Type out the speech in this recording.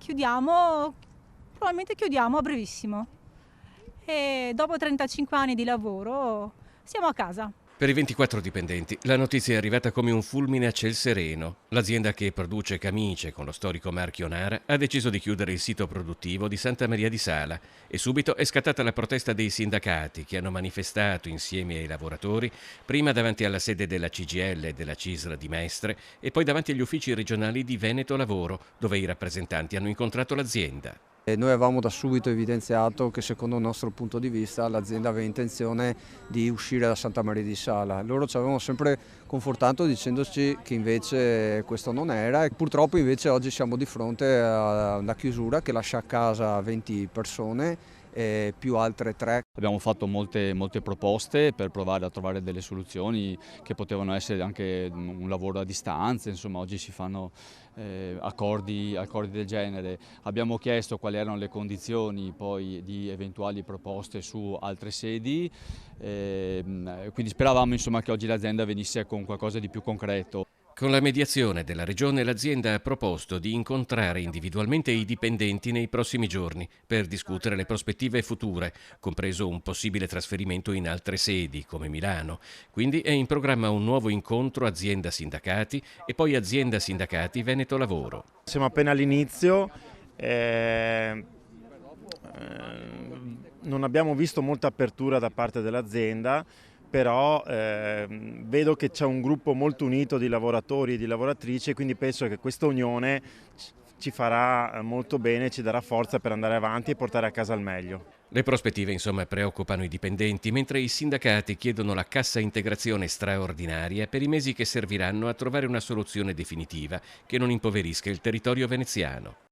probabilmente chiudiamo a brevissimo. E dopo 35 anni di lavoro siamo a casa. Per i 24 dipendenti la notizia è arrivata come un fulmine a ciel sereno. L'azienda che produce camicie con lo storico marchio Nara ha deciso di chiudere il sito produttivo di Santa Maria di Sala e subito è scattata la protesta dei sindacati che hanno manifestato insieme ai lavoratori prima davanti alla sede della CGIL e della CISL di Mestre e poi davanti agli uffici regionali di Veneto Lavoro, dove i rappresentanti hanno incontrato l'azienda. E noi avevamo da subito evidenziato che secondo il nostro punto di vista l'azienda aveva intenzione di uscire da Santa Maria di Sala. Loro ci avevano sempre confortato dicendoci che invece questo non era e purtroppo invece oggi siamo di fronte a una chiusura che lascia a casa 20 persone più altre 3. Abbiamo fatto molte proposte per provare a trovare delle soluzioni che potevano essere anche un lavoro a distanza, insomma oggi si fanno accordi del genere. Abbiamo chiesto quali erano le condizioni poi di eventuali proposte su altre sedi, quindi speravamo insomma che oggi l'azienda venisse con qualcosa di più concreto. Con la mediazione della Regione l'azienda ha proposto di incontrare individualmente i dipendenti nei prossimi giorni per discutere le prospettive future, compreso un possibile trasferimento in altre sedi come Milano. Quindi è in programma un nuovo incontro azienda-sindacati e poi azienda-sindacati Veneto Lavoro. Siamo appena all'inizio, non abbiamo visto molta apertura da parte dell'azienda, però vedo che c'è un gruppo molto unito di lavoratori e di lavoratrici, quindi penso che questa unione ci farà molto bene, ci darà forza per andare avanti e portare a casa il meglio. Le prospettive insomma preoccupano i dipendenti, mentre i sindacati chiedono la cassa integrazione straordinaria per i mesi che serviranno a trovare una soluzione definitiva che non impoverisca il territorio veneziano.